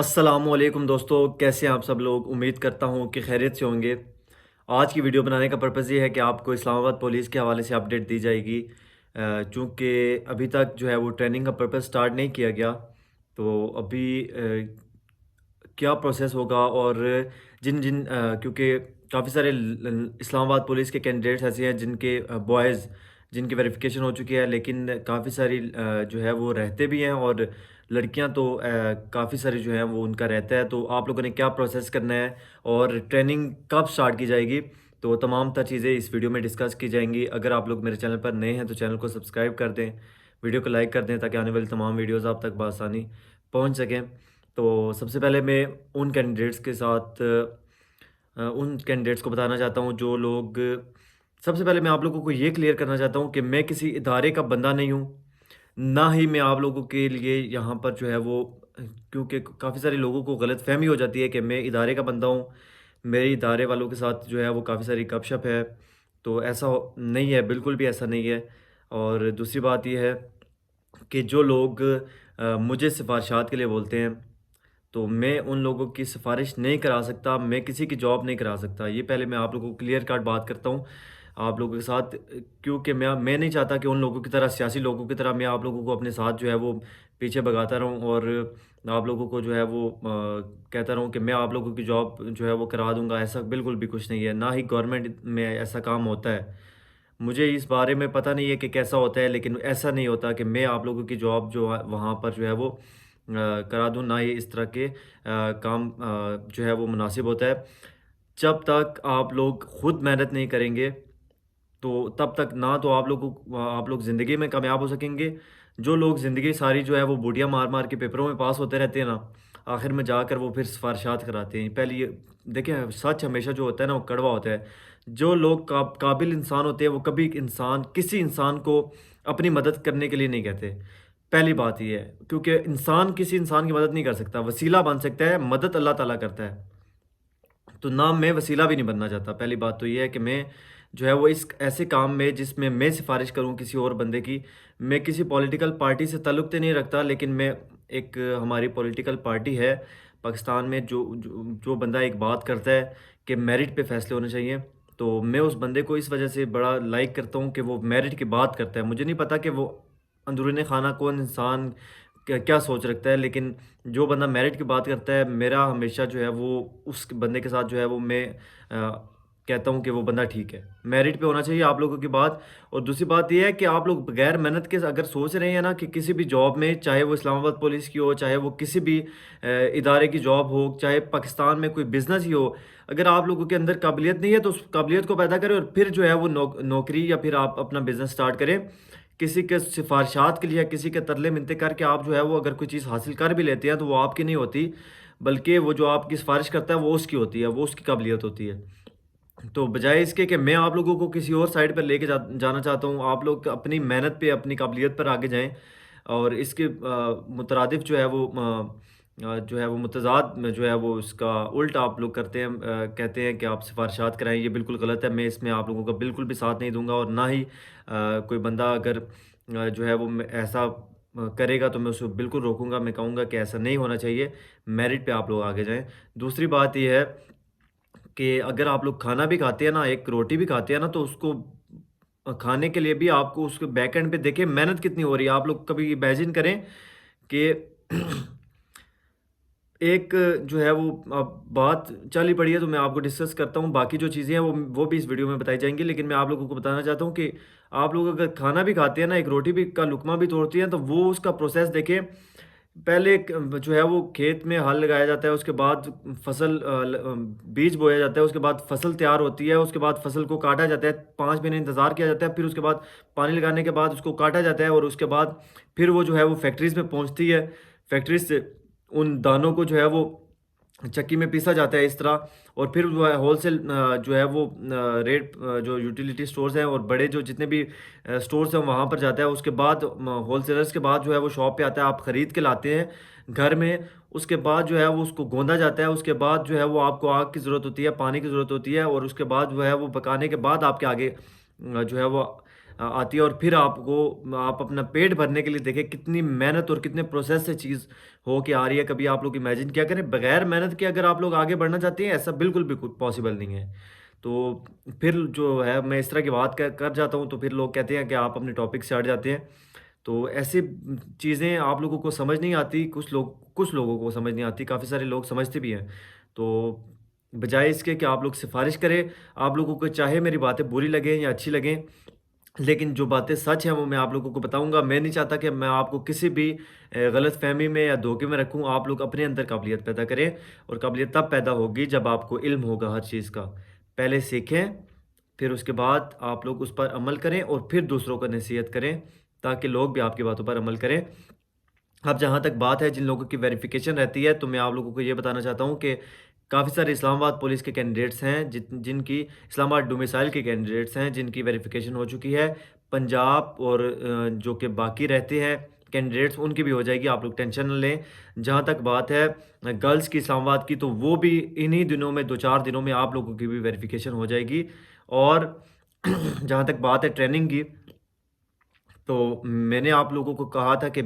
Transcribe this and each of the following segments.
अस्सलामुअलैकुम दोस्तों, कैसे हैं आप सब लोग। उम्मीद करता हूँ कि खैरियत से होंगे। आज की वीडियो बनाने का पर्पज़ ये है कि आपको इस्लामाबाद पुलिस के हवाले से अपडेट दी जाएगी। चूँकि अभी तक जो है वो ट्रेनिंग का पर्पज़ स्टार्ट नहीं किया गया, तो अभी क्या प्रोसेस होगा और जिन जिन क्योंकि काफ़ी सारे इस्लामाबाद पुलिस के कैंडिडेट्स ऐसे हैं जिनके बॉयज़ जिनकी वेरिफिकेशन हो चुकी है, लेकिन काफ़ी सारी जो है वो रहते भी हैं, और लड़कियां तो काफ़ी सारी जो हैं वो उनका रहता है। तो आप लोगों ने क्या प्रोसेस करना है और ट्रेनिंग कब स्टार्ट की जाएगी, तो तमाम तर चीज़ें इस वीडियो में डिस्कस की जाएंगी। अगर आप लोग मेरे चैनल पर नए हैं तो चैनल को सब्सक्राइब कर दें, वीडियो को लाइक कर दें ताकि आने वाली तमाम वीडियोज़ आप तक बआसानी पहुँच सकें। तो सबसे पहले मैं उन कैंडिडेट्स के साथ उन कैंडिडेट्स को बताना चाहता हूँ जो लोग, सबसे पहले मैं आप लोगों को ये क्लियर करना चाहता हूँ कि मैं किसी इदारे का बंदा नहीं हूँ, ना ही मैं आप लोगों के लिए यहाँ पर जो है वो, क्योंकि काफ़ी सारे लोगों को गलतफ़हमी हो जाती है कि मैं इदारे का बंदा हूँ, मेरे इदारे वालों के साथ जो है वो काफ़ी सारी गपशप है। तो ऐसा नहीं है, बिल्कुल भी ऐसा नहीं है। और दूसरी बात ये है कि जो लोग मुझे सिफारिशात के लिए बोलते हैं, तो मैं उन लोगों की सिफ़ारिश नहीं करा सकता, मैं किसी की जॉब नहीं करा सकता। ये पहले मैं आप लोगों को क्लियर कट बात करता हूँ आप लोगों के साथ, क्योंकि मैं नहीं चाहता कि उन लोगों की तरह, सियासी लोगों की तरह मैं आप लोगों को अपने साथ जो है वो पीछे भगाता रहूँ, और आप लोगों को जो है वो कहता रहूँ कि मैं आप लोगों की जॉब जो है वो करा दूँगा। ऐसा बिल्कुल भी कुछ नहीं है, ना ही गवर्नमेंट में ऐसा काम होता है। मुझे इस बारे में पता नहीं है कि कैसा होता है, लेकिन ऐसा नहीं होता कि मैं आप लोगों की जॉब जो है वहाँ पर जो है वो करा दूँ। ना ही इस तरह के काम जो है वो मुनासिब होता है। जब तक आप लोग खुद मेहनत नहीं करेंगे, तो तब तक ना तो आप लोग ज़िंदगी में कामयाब हो सकेंगे। जो लोग ज़िंदगी सारी जो है वो बूटियाँ मार मार के पेपरों में पास होते रहते हैं ना, आखिर में जाकर वो फिर सिफारिशात कराते हैं। पहले ये देखें, सच हमेशा जो होता है ना वो कड़वा होता है। जो लोग काबिल इंसान होते हैं वो कभी किसी इंसान को अपनी मदद करने के लिए नहीं कहते। पहली बात ये है, क्योंकि इंसान किसी इंसान की मदद नहीं कर सकता, वसीला बन सकता है, मदद अल्लाह ताला करता है। तो ना मैं वसीला भी नहीं बनना चाहता। पहली बात तो ये है कि मैं जो है वो इस ऐसे काम में जिसमें मैं सिफारिश करूं किसी और बंदे की, मैं किसी पॉलिटिकल पार्टी से ताल्लुक़ तो नहीं रखता, लेकिन मैं एक हमारी पॉलिटिकल पार्टी है पाकिस्तान में, जो बंदा एक बात करता है कि मेरिट पे फैसले होने चाहिए, तो मैं उस बंदे को इस वजह से बड़ा लाइक करता हूँ कि वो मेरिट की बात करता है। मुझे नहीं पता कि वो अंदरूनी खाना कौन इंसान क्या क्या सोच रखता है, लेकिन जो बंदा मेरिट की बात करता है, मेरा हमेशा जो है वो उस बंदे के साथ जो है वो मैं कहता हूँ कि वो बंदा ठीक है। मेरिट पे होना चाहिए आप लोगों की बात। और दूसरी बात ये है कि आप लोग बगैर मेहनत के अगर सोच रहे हैं ना कि किसी भी जॉब में, चाहे वो इस्लामाबाद पुलिस की हो, चाहे वो किसी भी इदारे की जॉब हो, चाहे पाकिस्तान में कोई बिज़नेस ही हो, अगर आप लोगों के अंदर काबिलियत नहीं है तो उस काबिलियत को पैदा करें और फिर जो है वो नौकरी या फिर आप अपना बिज़नेस स्टार्ट करें। किसी के सिफारिशात के लिए या किसी के तरले मिनते करके आप जो है वो अगर कोई चीज़ हासिल कर भी लेते हैं तो वो आपकी नहीं होती, बल्कि वो जो आपकी सिफारिश करता है वो उसकी होती है, वो उसकी काबिलियत होती है। तो बजाय इसके कि मैं आप लोगों को किसी और साइड पर लेके जाना चाहता हूँ, आप लोग अपनी मेहनत पे, अपनी काबिलियत पर आगे जाएँ। और इसके मुतरादिफ जो है वो जो है वो मुतज़ाद में जो है वो इसका उल्टा आप लोग करते हैं, कहते हैं कि आप सिफारिशात कराएँ, ये बिल्कुल गलत है। मैं इसमें आप लोगों का बिल्कुल भी साथ नहीं दूँगा, और ना ही कोई बंदा अगर जो है वो ऐसा करेगा तो मैं उसको बिल्कुल रोकूँगा। मैं कहूँगा कि ऐसा नहीं होना चाहिए, मेरिट पे आप लोग आगे जाएँ। दूसरी बात ये है कि अगर आप लोग खाना भी खाते हैं ना, एक रोटी भी खाते हैं ना, तो उसको खाने के लिए भी आपको उसके बैक एंड पे देखें मेहनत कितनी हो रही है। आप लोग कभी इमेजिन करें कि एक जो है वो बात चल ही पड़ी है, तो मैं आपको डिस्कस करता हूँ। बाकी जो चीज़ें हैं वो भी इस वीडियो में बताई जाएँगी, लेकिन मैं आप लोगों को बताना चाहता हूँ कि आप लोग अगर खाना भी खाते हैं ना, एक रोटी भी का लुक़मा भी तोड़ते हैं, तो वो उसका प्रोसेस देखें। पहले एक जो है वो खेत में हल लगाया जाता है, उसके बाद बीज बोया जाता है, उसके बाद फसल तैयार होती है, उसके बाद फसल को काटा जाता है, 5 महीने इंतज़ार किया जाता है, फिर उसके बाद पानी लगाने के बाद उसको काटा जाता है, और उसके बाद फिर वो जो है वो फैक्ट्रीज़ में पहुँचती है। फैक्ट्रीज़ से उन दानों को जो है वो चक्की में पीसा जाता है इस तरह, और फिर जो है होलसेल जो है वो रेट जो यूटिलिटी स्टोर्स हैं और बड़े जो जितने भी स्टोर्स हैं वहाँ पर जाता है। उसके बाद होलसेलर्स के बाद जो है वो शॉप पे आता है, आप ख़रीद के लाते हैं घर में। उसके बाद जो है वो उसको गोंदा जाता है, उसके बाद जो है वो आपको आग की ज़रूरत होती है, पानी की ज़रूरत होती है, और उसके बाद जो है वो पकाने के बाद आपके आगे जो है वो आती है और फिर आप अपना पेट भरने के लिए देखें कितनी मेहनत और कितने प्रोसेस से चीज़ हो के आ रही है। कभी आप लोग इमेजिन क्या करें, बगैर मेहनत के अगर आप लोग आगे बढ़ना चाहते हैं, ऐसा बिल्कुल भी कुछ पॉसिबल नहीं है। तो फिर जो है मैं इस तरह की बात कर जाता हूँ तो फिर लोग कहते हैं कि आप अपने टॉपिक से हट जाते हैं। तो ऐसी चीज़ें आप लोगों को समझ नहीं आती, कुछ लोगों को समझ नहीं आती, काफ़ी सारे लोग समझते भी हैं। तो बजाय इसके कि आप लोग सिफ़ारिश करें, आप लोगों को चाहे मेरी बातें बुरी लगें या अच्छी लगें, लेकिन जो बातें सच हैं वो मैं आप लोगों को बताऊँगा। मैं नहीं चाहता कि मैं आपको किसी भी गलतफ़हमी में या धोखे में रखूँ। आप लोग अपने अंदर काबिलियत पैदा करें और काबिलियत तब पैदा होगी जब आपको इल्म होगा हर चीज़ का। पहले सीखें, फिर उसके बाद आप लोग उस पर अमल करें और फिर दूसरों को नसीहत करें, ताकि लोग भी आपकी बातों पर अमल करें। अब जहाँ तक बात है जिन लोगों की वेरिफ़िकेशन रहती है, तो मैं आप लोगों को ये बताना चाहता हूँ कि काफ़ी सारे इस्लामाबाद पुलिस के कैंडिडेट्स हैं जिनकी इस्लामाबाद डोमिसाइल के कैंडिडेट्स हैं जिनकी वेरिफ़िकेशन हो चुकी है। पंजाब और जो कि बाकी रहते हैं कैंडिडेट्स, उनकी भी हो जाएगी, आप लोग टेंशन ना लें। जहाँ तक बात है गर्ल्स की इस्लामाबाद की, तो वो भी इन्हीं दिनों में 2-4 दिनों में आप लोगों की भी वेरिफ़िकेशन हो जाएगी। और जहाँ तक बात है ट्रेनिंग की, तो मैंने आप लोगों को कहा था कि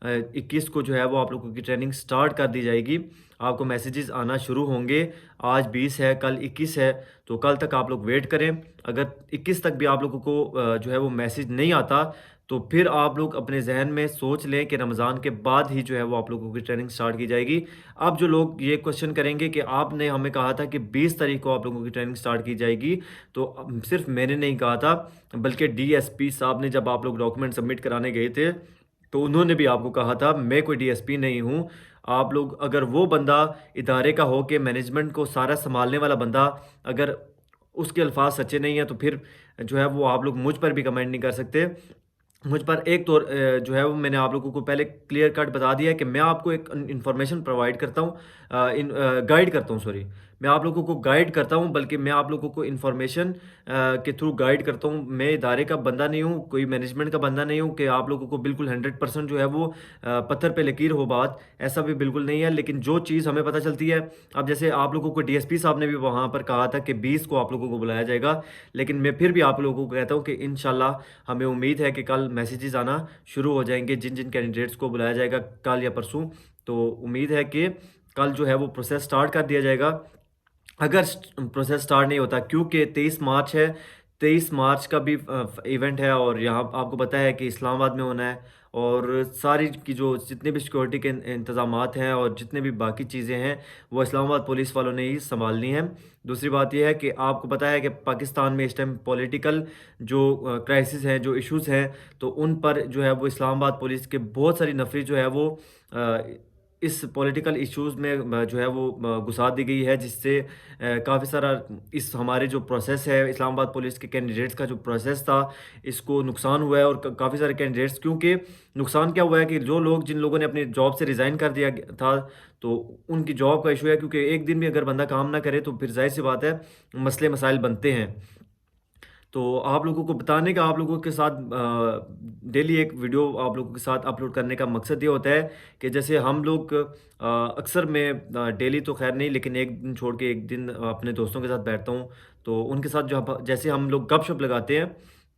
21 को जो है वो आप लोगों की ट्रेनिंग स्टार्ट कर दी जाएगी। आपको मैसेजेस आना शुरू होंगे। आज 20 है, कल 21 है, तो कल तक आप लोग वेट करें। अगर 21 तक भी आप लोगों को जो है वो मैसेज नहीं आता, तो फिर आप लोग अपने ज़हन में सोच लें कि रमज़ान के बाद ही जो है वो आप लोगों की ट्रेनिंग स्टार्ट की जाएगी। अब जो लोग ये क्वेश्चन करेंगे कि आपने हमें कहा था कि 20 तारीख को आप लोगों की ट्रेनिंग स्टार्ट की जाएगी, तो सिर्फ मैंने नहीं कहा था, बल्कि डीएसपी साहब ने जब आप लोग डॉक्यूमेंट सबमिट कराने गए थे, तो उन्होंने भी आपको कहा था। मैं कोई डीएसपी नहीं हूँ। आप लोग अगर वो बंदा इदारे का हो के मैनेजमेंट को सारा सँभालने वाला बंदा, अगर उसके अल्फ़ाज़ सच्चे नहीं हैं, तो फिर जो है वो आप लोग मुझ पर भी कमेंट नहीं कर सकते। मुझ पर एक तो जो है वो मैंने आप लोगों को पहले क्लियर कट बता दिया है कि मैं आपको एक इन्फॉर्मेशन प्रोवाइड करता हूँ, गाइड करता हूँ, सॉरी, मैं आप लोगों को गाइड करता हूँ, बल्कि मैं आप लोगों को इन्फॉर्मेशन के थ्रू गाइड करता हूँ। मैं इदारे का बंदा नहीं हूँ, कोई मैनेजमेंट का बंदा नहीं हूँ कि आप लोगों को बिल्कुल 100% जो है वो पत्थर पे लकीर हो बात, ऐसा भी बिल्कुल नहीं है। लेकिन जो चीज़ हमें पता चलती है, अब जैसे आप लोगों को डीएसपी साहब ने भी वहाँ पर कहा था कि 20 को आप लोगों को बुलाया जाएगा, लेकिन मैं फिर भी आप लोगों को कहता हूँ कि इंशाल्लाह हमें उम्मीद है कि कल मैसेजेस आना शुरू हो जाएंगे जिन जिन कैंडिडेट्स को बुलाया जाएगा कल या परसों। तो उम्मीद है कि कल जो है वो प्रोसेस स्टार्ट कर दिया जाएगा। अगर प्रोसेस स्टार्ट नहीं होता, क्योंकि 23 मार्च है, 23 मार्च का भी इवेंट है और यहाँ आपको पता है कि इस्लामाबाद में होना है, और सारी की जो जितने भी सिक्योरिटी के इंतज़ामात हैं और जितने भी बाकी चीज़ें हैं वो इस्लामाबाद पुलिस वालों ने ही संभालनी है। दूसरी बात यह है कि आपको पता है कि पाकिस्तान में इस टाइम पॉलिटिकल जो क्राइसिस हैं, जो इश्यूज़ हैं, तो उन पर जो है वो इस्लामाबाद पुलिस के बहुत सारी नफरी जो है वो अ, इस पॉलिटिकल इश्यूज़ में जो है वो घुसा दी गई है, जिससे काफ़ी सारा इस हमारे जो प्रोसेस है इस्लामाबाद पुलिस के कैंडिडेट्स का जो प्रोसेस था, इसको नुकसान हुआ है। और काफ़ी सारे कैंडिडेट्स, क्योंकि नुकसान क्या हुआ है कि जिन लोगों ने अपनी जॉब से रिज़ाइन कर दिया था, तो उनकी जॉब का इशू है, क्योंकि एक दिन भी अगर बंदा काम ना करे तो फिर जाहिर सी बात है मसले मसाइल बनते हैं। तो आप लोगों को बताने का, आप लोगों के साथ डेली एक वीडियो आप लोगों के साथ अपलोड करने का मकसद ये होता है कि जैसे हम लोग अक्सर मैं डेली तो खैर नहीं, लेकिन एक दिन छोड़ के एक दिन अपने दोस्तों के साथ बैठता हूँ, तो उनके साथ जैसे हम लोग गपशप लगाते हैं,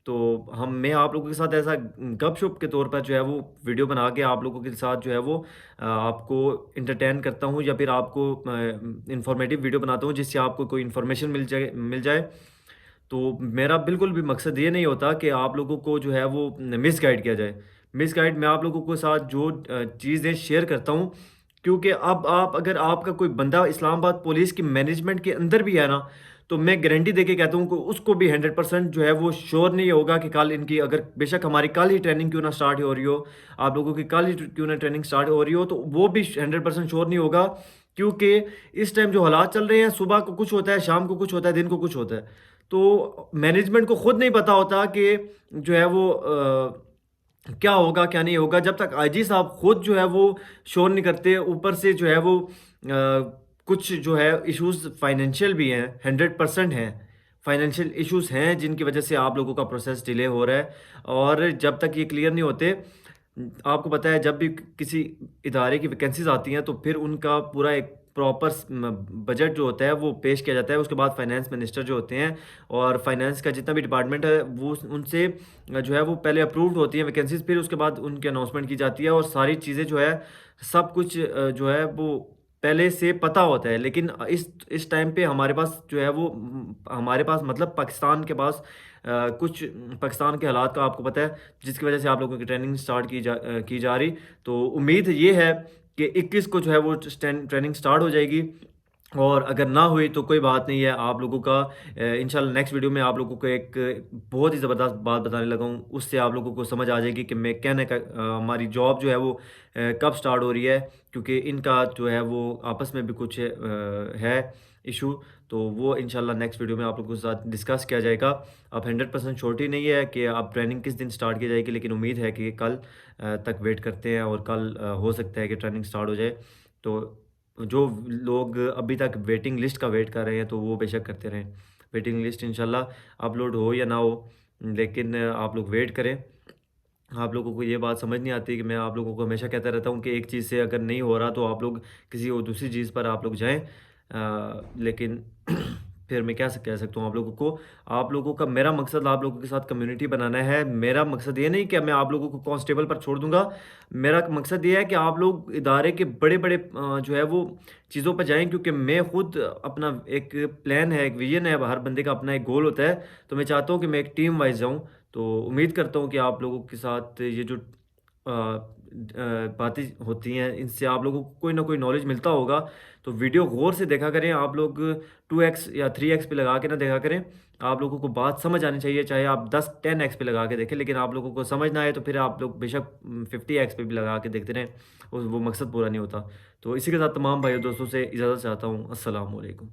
तो मैं आप लोगों के साथ ऐसा गपशप के तौर पर जो है वो वीडियो बना के आप लोगों के साथ जो है वो आपको इंटरटेन करता हूँ, या फिर आपको इंफॉर्मेटिव वीडियो बनाता हूँ जिससे आपको कोई इन्फॉर्मेशन मिल जाए। तो मेरा बिल्कुल भी मकसद ये नहीं होता कि आप लोगों को जो है वो मिसगाइड किया जाए। मिसगाइड मैं आप लोगों के साथ जो चीज़ें शेयर करता हूँ, क्योंकि अब आप अगर आपका कोई बंदा इस्लामाबाद पुलिस की मैनेजमेंट के अंदर भी है ना, तो मैं गारंटी देके कहता हूँ कि उसको भी 100% जो है वो श्योर नहीं होगा कि कल इनकी, अगर बेशक हमारी कल ही ट्रेनिंग क्यों ना स्टार्ट हो रही हो, आप लोगों की कल ही क्यों ना ट्रेनिंग स्टार्ट हो रही हो, तो वो भी 100% श्योर नहीं होगा। क्योंकि इस टाइम जो हालात चल रहे हैं, सुबह को कुछ होता है, शाम को कुछ होता है, दिन को कुछ होता है। तो मैनेजमेंट को खुद नहीं पता होता कि जो है वो क्या होगा क्या नहीं होगा, जब तक आईजी साहब खुद जो है वो शोर नहीं करते। ऊपर से जो है वो कुछ जो है इश्यूज फाइनेंशियल भी हैं, 100% हैं, फाइनेंशियल इश्यूज हैं जिनकी वजह से आप लोगों का प्रोसेस डिले हो रहा है। और जब तक ये क्लियर नहीं होते, आपको पता है जब भी किसी इदारे की वैकेंसीज आती हैं तो फिर उनका पूरा एक प्रॉपर बजट जो होता है वो पेश किया जाता है। उसके बाद फाइनेंस मिनिस्टर जो होते हैं और फाइनेंस का जितना भी डिपार्टमेंट है वो उनसे जो है वो पहले अप्रूव्ड होती हैं वैकेंसीज, फिर उसके बाद उनकी अनाउंसमेंट की जाती है और सारी चीज़ें जो है सब कुछ जो है वो पहले से पता होता है। लेकिन इस टाइम पे हमारे पास जो है वो हमारे पास मतलब पाकिस्तान के पास कुछ पाकिस्तान के हालात का आपको पता है, जिसकी वजह से आप लोगों की ट्रेनिंग स्टार्ट की जा रही। तो उम्मीद ये है कि 21 को जो है वो ट्रेनिंग स्टार्ट हो जाएगी और अगर ना हुई तो कोई बात नहीं है। आप लोगों का इंशाल्लाह नेक्स्ट वीडियो में आप लोगों को एक बहुत ही ज़बरदस्त बात बताने लगा हूँ, उससे आप लोगों को समझ आ जाएगी कि मैं कहने का हमारी जॉब जो है वो कब स्टार्ट हो रही है, क्योंकि इनका जो है वो आपस में भी कुछ है इशू। तो वो इंशाल्लाह नेक्स्ट वीडियो में आप लोगों के साथ डिस्कस किया जाएगा। अब 100% श्योरिटी नहीं है कि आप ट्रेनिंग किस दिन स्टार्ट की जाएगी, लेकिन उम्मीद है कि कल तक वेट करते हैं और कल हो सकता है कि ट्रेनिंग स्टार्ट हो जाए। तो जो लोग अभी तक वेटिंग लिस्ट का वेट कर रहे हैं तो वो बेशक करते रहें। वेटिंग लिस्ट इंशाल्लाह अपलोड हो या ना हो, लेकिन आप लोग वेट करें। आप लोगों को ये बात समझ नहीं आती कि मैं आप लोगों को हमेशा कहता रहता हूँ कि एक चीज़ से अगर नहीं हो रहा तो आप लोग किसी और दूसरी चीज़ पर आप लोग जाएँ। लेकिन फिर मैं क्या कह सकता हूँ आप लोगों का मेरा मकसद आप लोगों के साथ कम्युनिटी बनाना है। मेरा मकसद ये नहीं कि मैं आप लोगों को कांस्टेबल पर छोड़ दूँगा। मेरा मकसद ये है कि आप लोग इदारे के बड़े-बड़े जो है वो चीज़ों पर जाएँ, क्योंकि मैं खुद अपना एक प्लान है, एक विज़न है, हर बंदे का अपना एक गोल होता है। तो मैं चाहता हूँ कि मैं एक टीम वाइज़ जाऊँ। तो उम्मीद करता हूँ कि आप लोगों के साथ ये जो बातें होती हैं इनसे आप लोगों को कोई ना कोई नॉलेज मिलता होगा। तो वीडियो गौर से देखा करें आप लोग, 2x या 3x पे लगा के ना देखा करें। आप लोगों को बात समझ आनी चाहिए, चाहे आप 10-10x पे लगा के देखें, लेकिन आप लोगों को समझ ना आए तो फिर आप लोग बेशक 50x पे भी लगा के देखते रहें, वो मकसद पूरा नहीं होता। तो इसी के साथ तमाम भाइयों दोस्तों से इजाज़त चाहता हूँ। अस्सलाम वालेकुम।